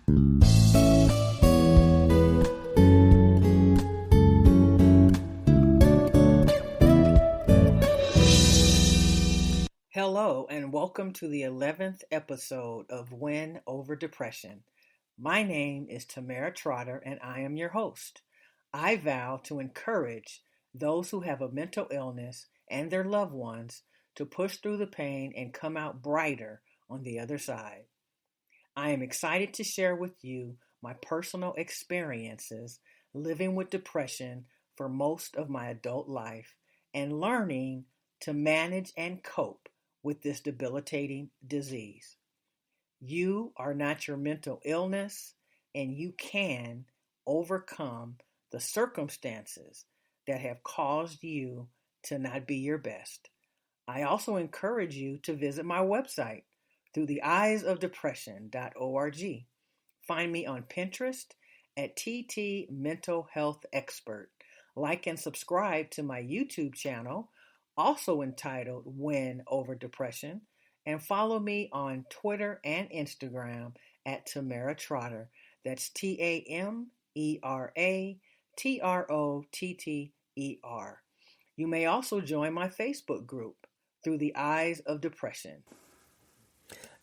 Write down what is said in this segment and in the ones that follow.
Hello, and welcome to the 11th episode of Win Over Depression. My name is Tamara Trotter, and I am your host. I vow to encourage those who have a mental illness and their loved ones to push through the pain and come out brighter on the other side. I am excited to share with you my personal experiences living with depression for most of my adult life and learning to manage and cope with this debilitating disease. You are not your mental illness, and you can overcome the circumstances that have caused you to not be your best. I also encourage you to visit my website through theeyesofdepression.org. Find me on Pinterest at TT Mental Health Expert. Like and subscribe to my YouTube channel, also entitled Win Over Depression, and follow me on Twitter and Instagram at Tamara Trotter. That's TaMeraTrotter. You may also join my Facebook group through the Eyes of Depression.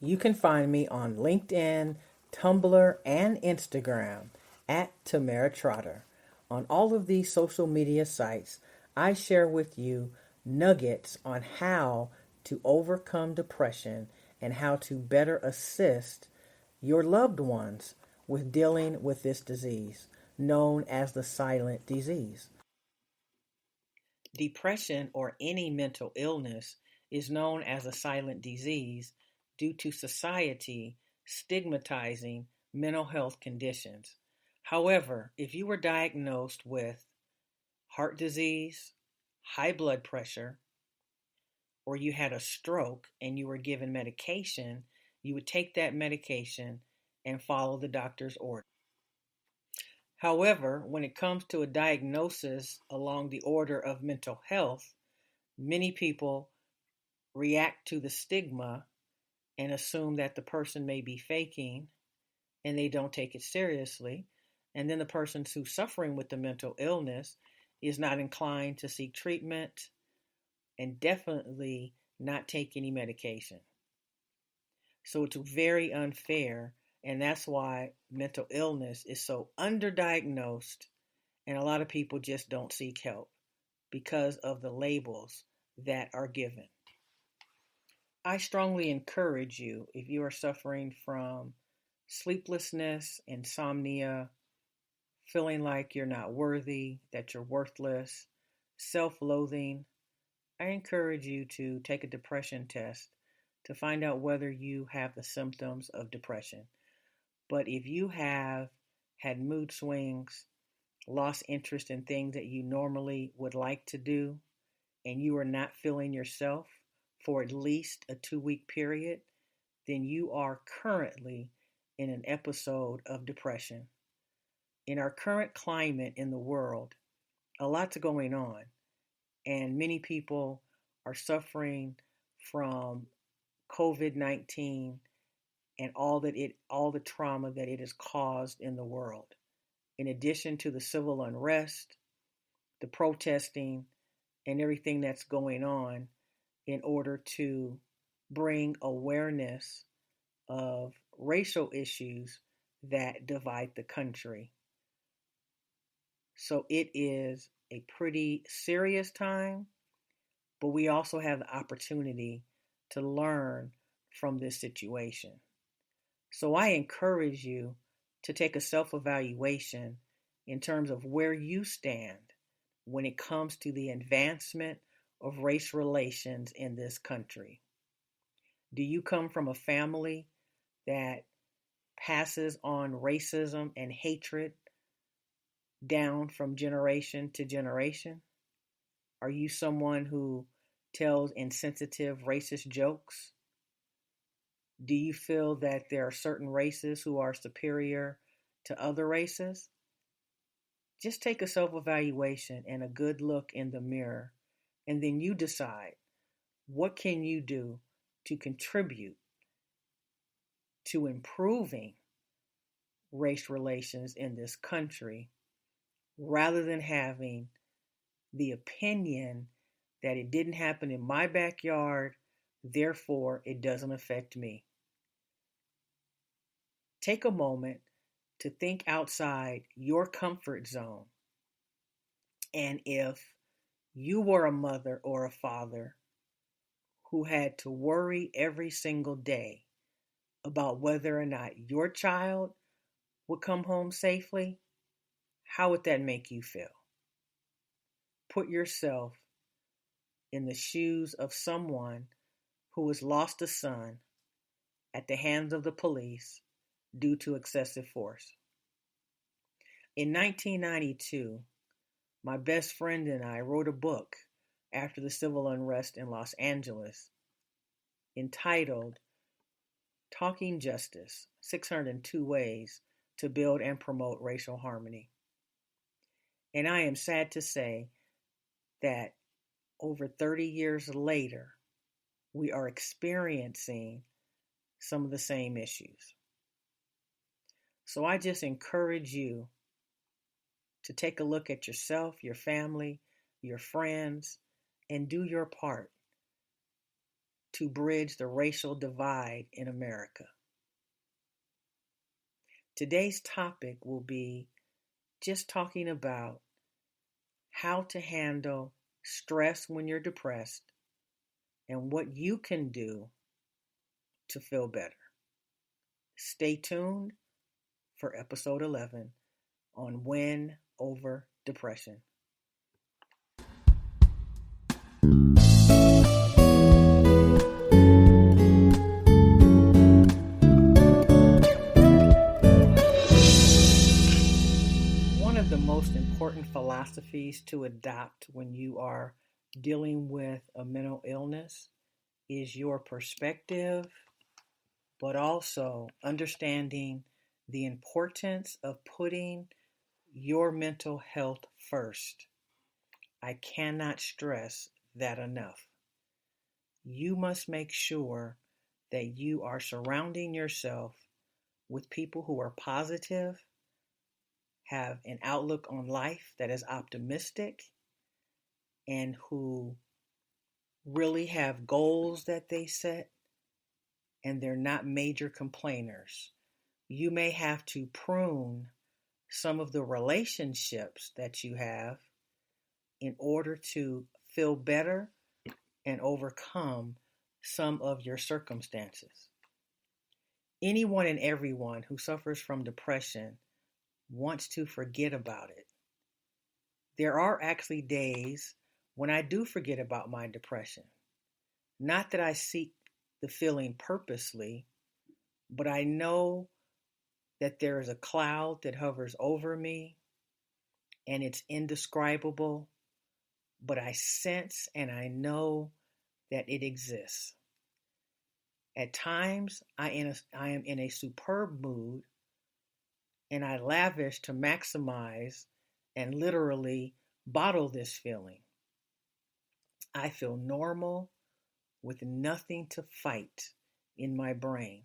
You can find me on LinkedIn, Tumblr, and Instagram at Tamara Trotter. On all of these social media sites, I share with you nuggets on how to overcome depression and how to better assist your loved ones with dealing with this disease, known as the silent disease. Depression, or any mental illness, is known as a silent disease due to society stigmatizing mental health conditions. However, if you were diagnosed with heart disease, high blood pressure, or you had a stroke and you were given medication, you would take that medication and follow the doctor's order. However, when it comes to a diagnosis along the order of mental health, many people react to the stigma and assume that the person may be faking, and they don't take it seriously. And then the person who's suffering with the mental illness is not inclined to seek treatment and definitely not take any medication. So it's very unfair, and that's why mental illness is so underdiagnosed, and a lot of people just don't seek help because of the labels that are given. I strongly encourage you, if you are suffering from sleeplessness, insomnia, feeling like you're not worthy, that you're worthless, self-loathing, I encourage you to take a depression test to find out whether you have the symptoms of depression. But if you have had mood swings, lost interest in things that you normally would like to do, and you are not feeling yourself for at least a 2-week period, then you are currently in an episode of depression. In our current climate in the world, a lot's going on, and many people are suffering from COVID-19 and all the trauma that it has caused in the world. In addition to the civil unrest, the protesting, and everything that's going on in order to bring awareness of racial issues that divide the country. So it is a pretty serious time, but we also have the opportunity to learn from this situation. So I encourage you to take a self-evaluation in terms of where you stand when it comes to the advancement of race relations in this country. Do you come from a family that passes on racism and hatred down from generation to generation? Are you someone who tells insensitive racist jokes? Do you feel that there are certain races who are superior to other races? Just take a self-evaluation and a good look in the mirror, and then you decide, what can you do to contribute to improving race relations in this country rather than having the opinion that it didn't happen in my backyard, therefore it doesn't affect me. Take a moment to think outside your comfort zone. And if you were a mother or a father who had to worry every single day about whether or not your child would come home safely, how would that make you feel? Put yourself in the shoes of someone who has lost a son at the hands of the police due to excessive force. In 1992, my best friend and I wrote a book after the civil unrest in Los Angeles entitled Talking Justice: 602 Ways to Build and Promote Racial Harmony. And I am sad to say that over 30 years later, we are experiencing some of the same issues. So I just encourage you to take a look at yourself, your family, your friends, and do your part to bridge the racial divide in America. Today's topic will be just talking about how to handle stress when you're depressed and what you can do to feel better. Stay tuned for episode 11 on Win Over Depression. One of the most important philosophies to adopt when you are dealing with a mental illness is your perspective, but also understanding the importance of putting your mental health first. I cannot stress that enough. You must make sure that you are surrounding yourself with people who are positive, have an outlook on life that is optimistic, and who really have goals that they set, and they're not major complainers. You may have to prune some of the relationships that you have in order to feel better and overcome some of your circumstances. Anyone and everyone who suffers from depression wants to forget about it. There are actually days when I do forget about my depression. Not that I seek the feeling purposely, but I know that there is a cloud that hovers over me and it's indescribable, but I sense and I know that it exists. At times, I am in a superb mood and I lavish to maximize and literally bottle this feeling. I feel normal with nothing to fight in my brain.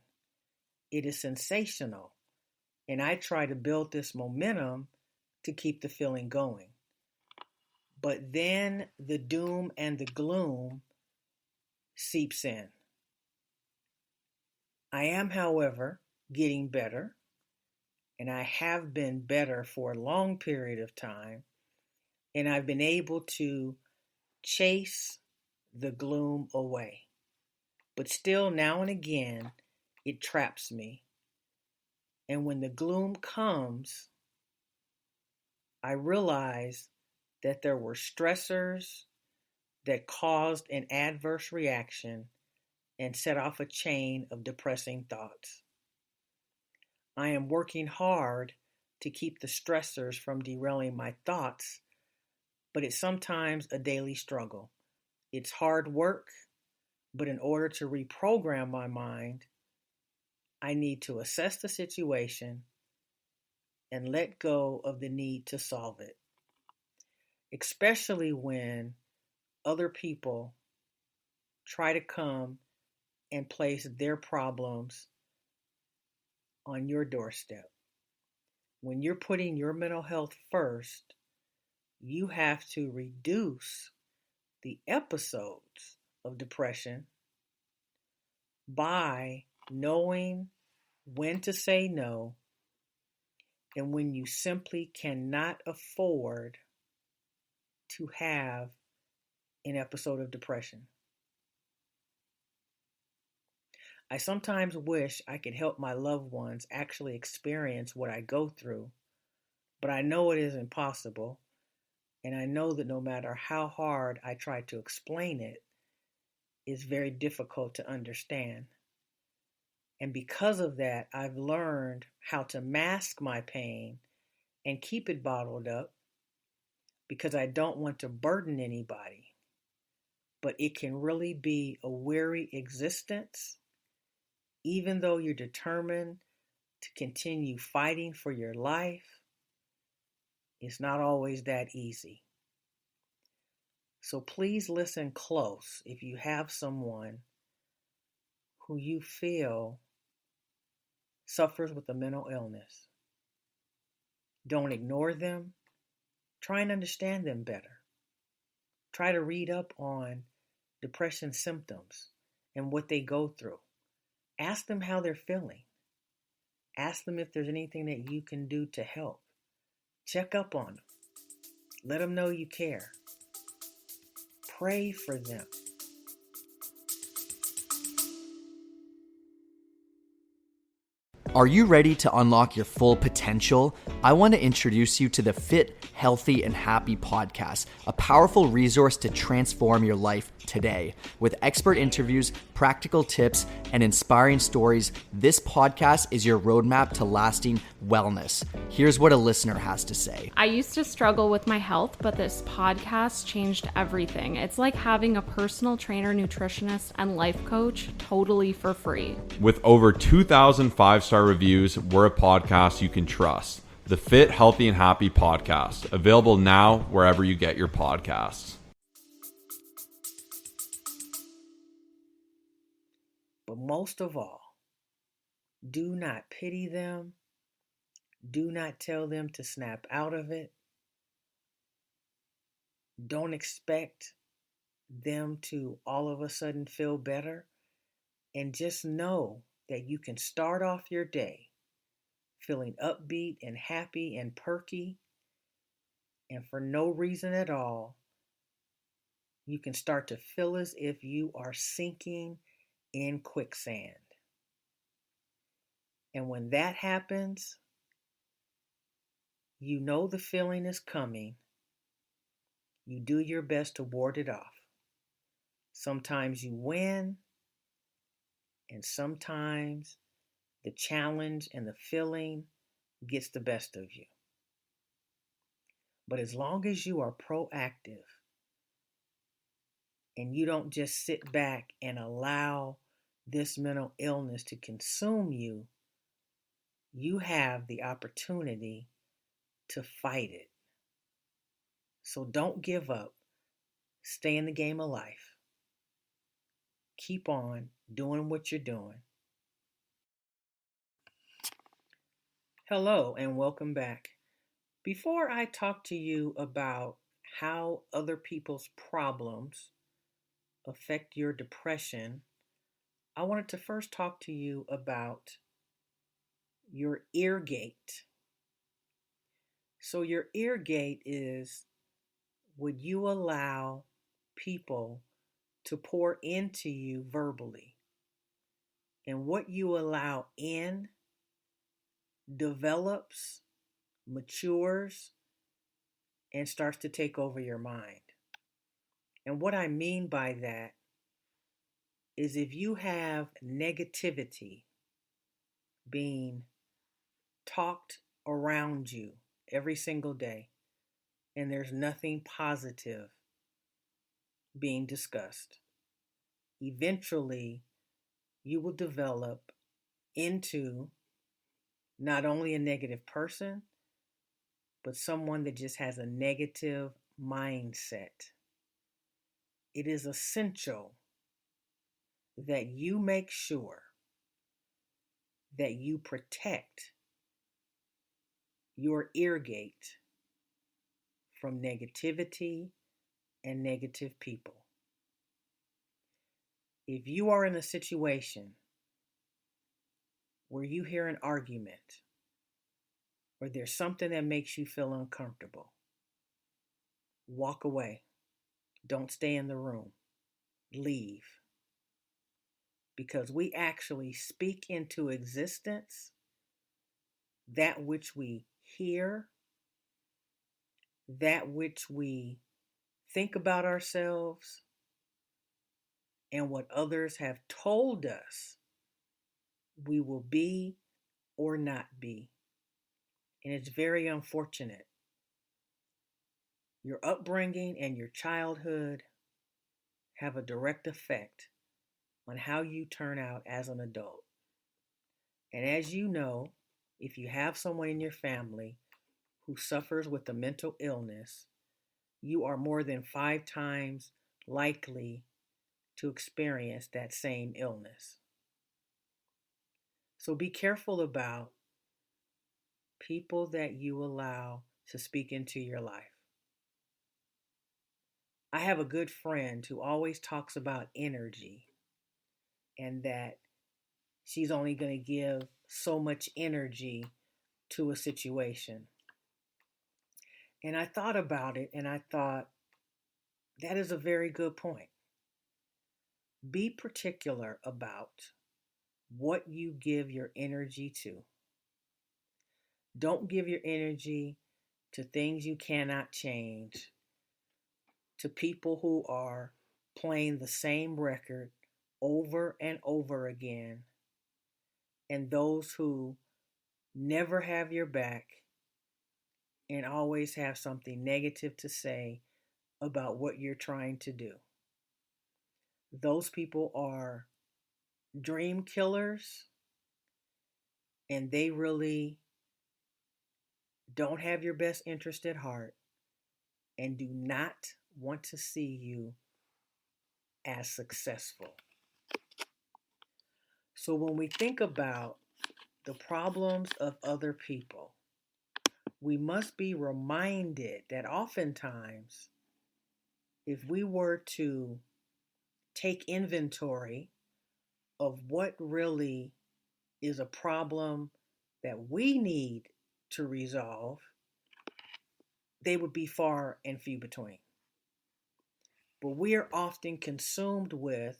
It is sensational, and I try to build this momentum to keep the feeling going. But then the doom and the gloom seeps in. I am, however, getting better, and I have been better for a long period of time, and I've been able to chase the gloom away. But still, now and again, it traps me. And when the gloom comes, I realize that there were stressors that caused an adverse reaction and set off a chain of depressing thoughts. I am working hard to keep the stressors from derailing my thoughts, but it's sometimes a daily struggle. It's hard work, but in order to reprogram my mind, I need to assess the situation and let go of the need to solve it, especially when other people try to come and place their problems on your doorstep. When you're putting your mental health first, you have to reduce the episodes of depression by knowing when to say no and when you simply cannot afford to have an episode of depression. I sometimes wish I could help my loved ones actually experience what I go through, but I know it is impossible, and I know that no matter how hard I try to explain it, it's very difficult to understand. And because of that, I've learned how to mask my pain and keep it bottled up because I don't want to burden anybody. But it can really be a weary existence, even though you're determined to continue fighting for your life. It's not always that easy. So please listen close if you have someone who you feel suffers with a mental illness. Don't ignore them. Try and understand them better. Try to read up on depression symptoms and what they go through. Ask them how they're feeling. Ask them if there's anything that you can do to help. Check up on them. Let them know you care. Pray for them. Are you ready to unlock your full potential? I want to introduce you to the Fit, Healthy, and Happy podcast, a powerful resource to transform your life today. With expert interviews, practical tips, and inspiring stories, this podcast is your roadmap to lasting wellness. Here's what a listener has to say. I used to struggle with my health, but this podcast changed everything. It's like having a personal trainer, nutritionist, and life coach totally for free. With over 2,000 five-star reviews, we're a podcast you can trust. The Fit, Healthy, and Happy podcast, available now wherever you get your podcasts. But most of all, do not pity them. Do not tell them to snap out of it. Don't expect them to all of a sudden feel better. And just know that you can start off your day feeling upbeat and happy and perky, and for no reason at all, you can start to feel as if you are sinking in quicksand. And when that happens, you know the feeling is coming. You do your best to ward it off. Sometimes you win, and sometimes the challenge and the feeling gets the best of you. But as long as you are proactive and you don't just sit back and allow this mental illness to consume you, you have the opportunity to fight it. So don't give up. Stay in the game of life. Keep on doing what you're doing. Hello and welcome back. Before I talk to you about how other people's problems affect your depression, I wanted to first talk to you about your ear gate. So your ear gate is, would you allow people to pour into you verbally? And what you allow in develops, matures, and starts to take over your mind. And what I mean by that is if you have negativity being talked around you every single day, and there's nothing positive being discussed, eventually you will develop into not only a negative person, but someone that just has a negative mindset. It is essential that you make sure that you protect your ear gate from negativity and negative people. If you are in a situation where you hear an argument or there's something that makes you feel uncomfortable, walk away. Don't stay in the room. Leave. Because we actually speak into existence that which we hear, that which we think about ourselves, and what others have told us we will be or not be. And it's very unfortunate. Your upbringing and your childhood have a direct effect on how you turn out as an adult. And as you know, if you have someone in your family who suffers with a mental illness, you are more than 5 times likely to experience that same illness. So be careful about people that you allow to speak into your life. I have a good friend who always talks about energy and that she's only going to give so much energy to a situation. And I thought about it and I thought, that is a very good point. Be particular about what you give your energy to. Don't give your energy to things you cannot change, to people who are playing the same record over and over again, and those who never have your back and always have something negative to say about what you're trying to do. Those people are dream killers, and they really don't have your best interest at heart and do not want to see you as successful. So when we think about the problems of other people, we must be reminded that oftentimes, if we were to take inventory of what really is a problem that we need to resolve, they would be far and few between. But we are often consumed with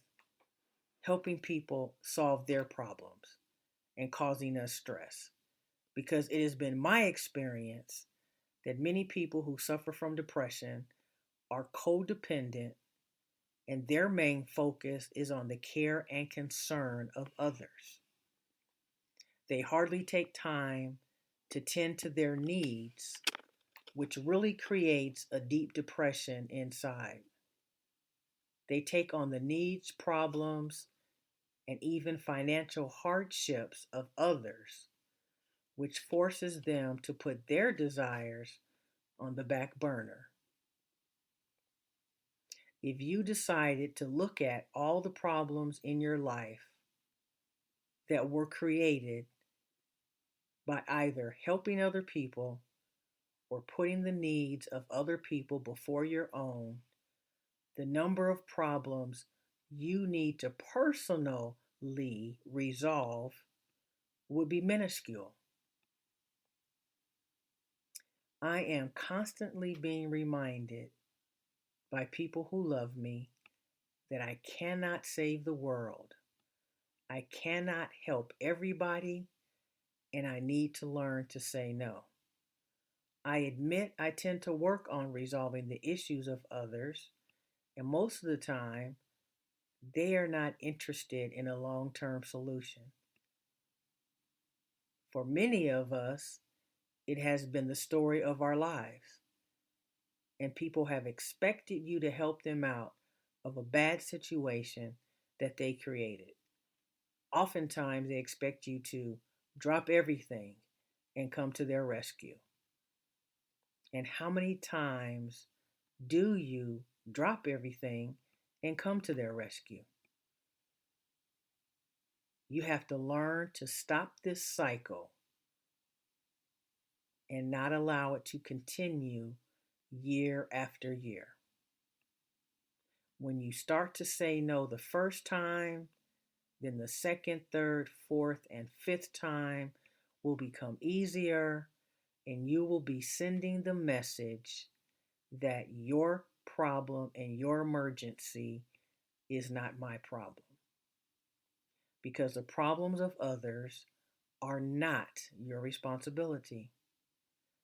helping people solve their problems and causing us stress. Because it has been my experience that many people who suffer from depression are codependent, and their main focus is on the care and concern of others. They hardly take time to tend to their needs, which really creates a deep depression inside. They take on the needs, problems, and even financial hardships of others, which forces them to put their desires on the back burner. If you decided to look at all the problems in your life that were created by either helping other people or putting the needs of other people before your own, the number of problems you need to personally resolve would be minuscule. I am constantly being reminded by people who love me that I cannot save the world. I cannot help everybody, and I need to learn to say no. I admit I tend to work on resolving the issues of others, and most of the time, they are not interested in a long-term solution. For many of us, it has been the story of our lives, and people have expected you to help them out of a bad situation that they created. Oftentimes, they expect you to drop everything and come to their rescue. And how many times do you drop everything and come to their rescue? You have to learn to stop this cycle and not allow it to continue year after year. When you start to say no the first time, then the second, third, fourth, and fifth time will become easier, and you will be sending the message that your problem and your emergency is not my problem. Because the problems of others are not your responsibility.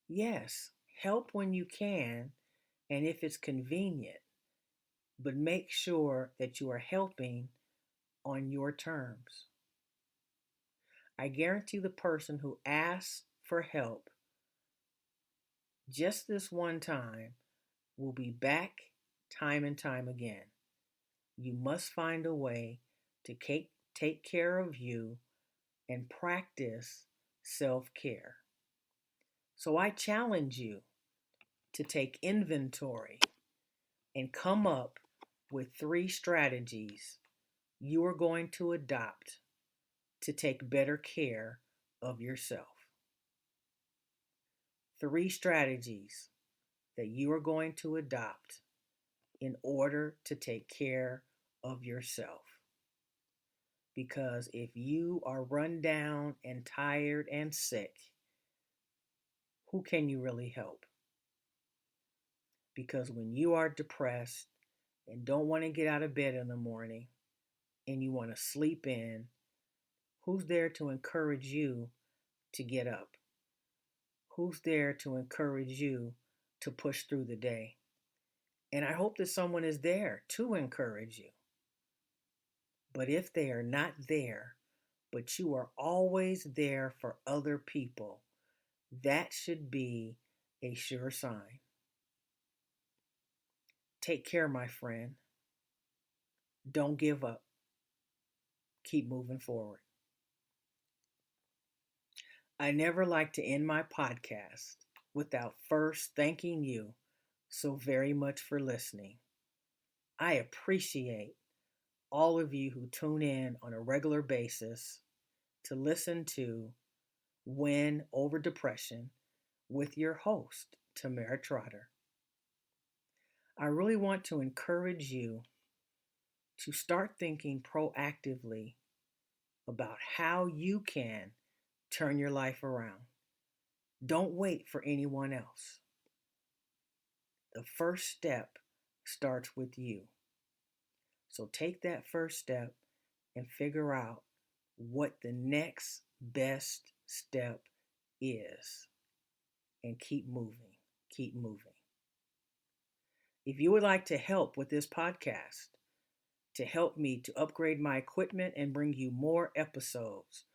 Yes, help when you can and if it's convenient, but make sure that you are helping on your terms. I guarantee the person who asks for help just this one time will be back time and time again. You must find a way to take care of you and practice self-care. So I challenge you to take inventory and come up with 3 strategies you are going to adopt to take better care of yourself. 3 strategies that you are going to adopt in order to take care of yourself. Because if you are run down and tired and sick, who can you really help? Because when you are depressed and don't want to get out of bed in the morning and you want to sleep in, who's there to encourage you to get up? Who's there to encourage you to push through the day? And I hope that someone is there to encourage you. But if they are not there, but you are always there for other people, that should be a sure sign. Take care, my friend. Don't give up. Keep moving forward. I never like to end my podcast without first thanking you so very much for listening. I appreciate all of you who tune in on a regular basis to listen to Win Over Depression with your host, Tamara Trotter. I really want to encourage you to start thinking proactively about how you can turn your life around. Don't wait for anyone else. The first step starts with you. So take that first step and figure out what the next best step is. And keep moving. Keep moving. If you would like to help with this podcast, to help me to upgrade my equipment and bring you more episodes,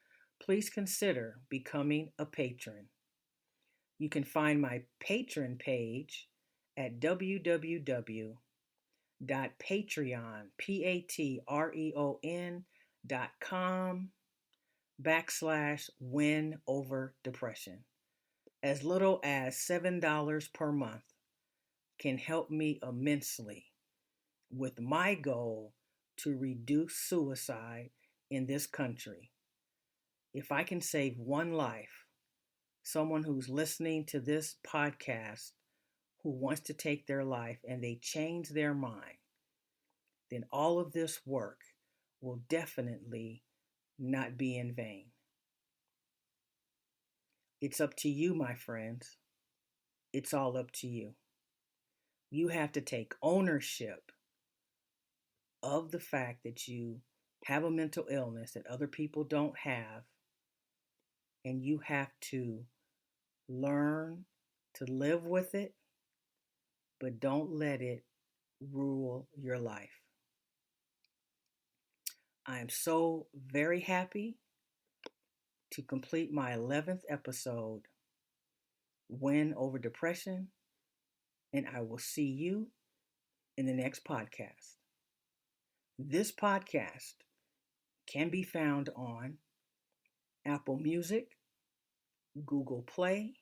please consider becoming a patron. You can find my patron page at www.patreon.com/winoverdepression. As little as $7 per month can help me immensely with my goal to reduce suicide in this country. If I can save one life, someone who's listening to this podcast who wants to take their life and they change their mind, then all of this work will definitely not be in vain. It's up to you, my friends. It's all up to you. You have to take ownership of the fact that you have a mental illness that other people don't have, and you have to learn to live with it, but don't let it rule your life. I am so very happy to complete my 11th episode, Win Over Depression, and I will see you in the next podcast. This podcast can be found on Apple Music, Google Play,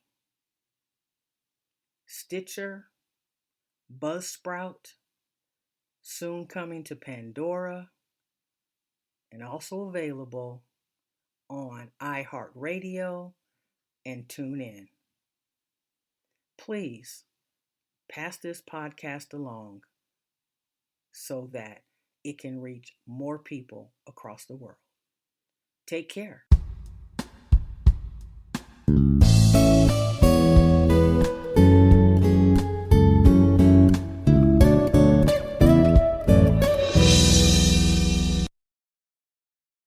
Stitcher, Buzzsprout, soon coming to Pandora, and also available on iHeartRadio and TuneIn. please pass this podcast along so that it can reach more people across the world. Take care.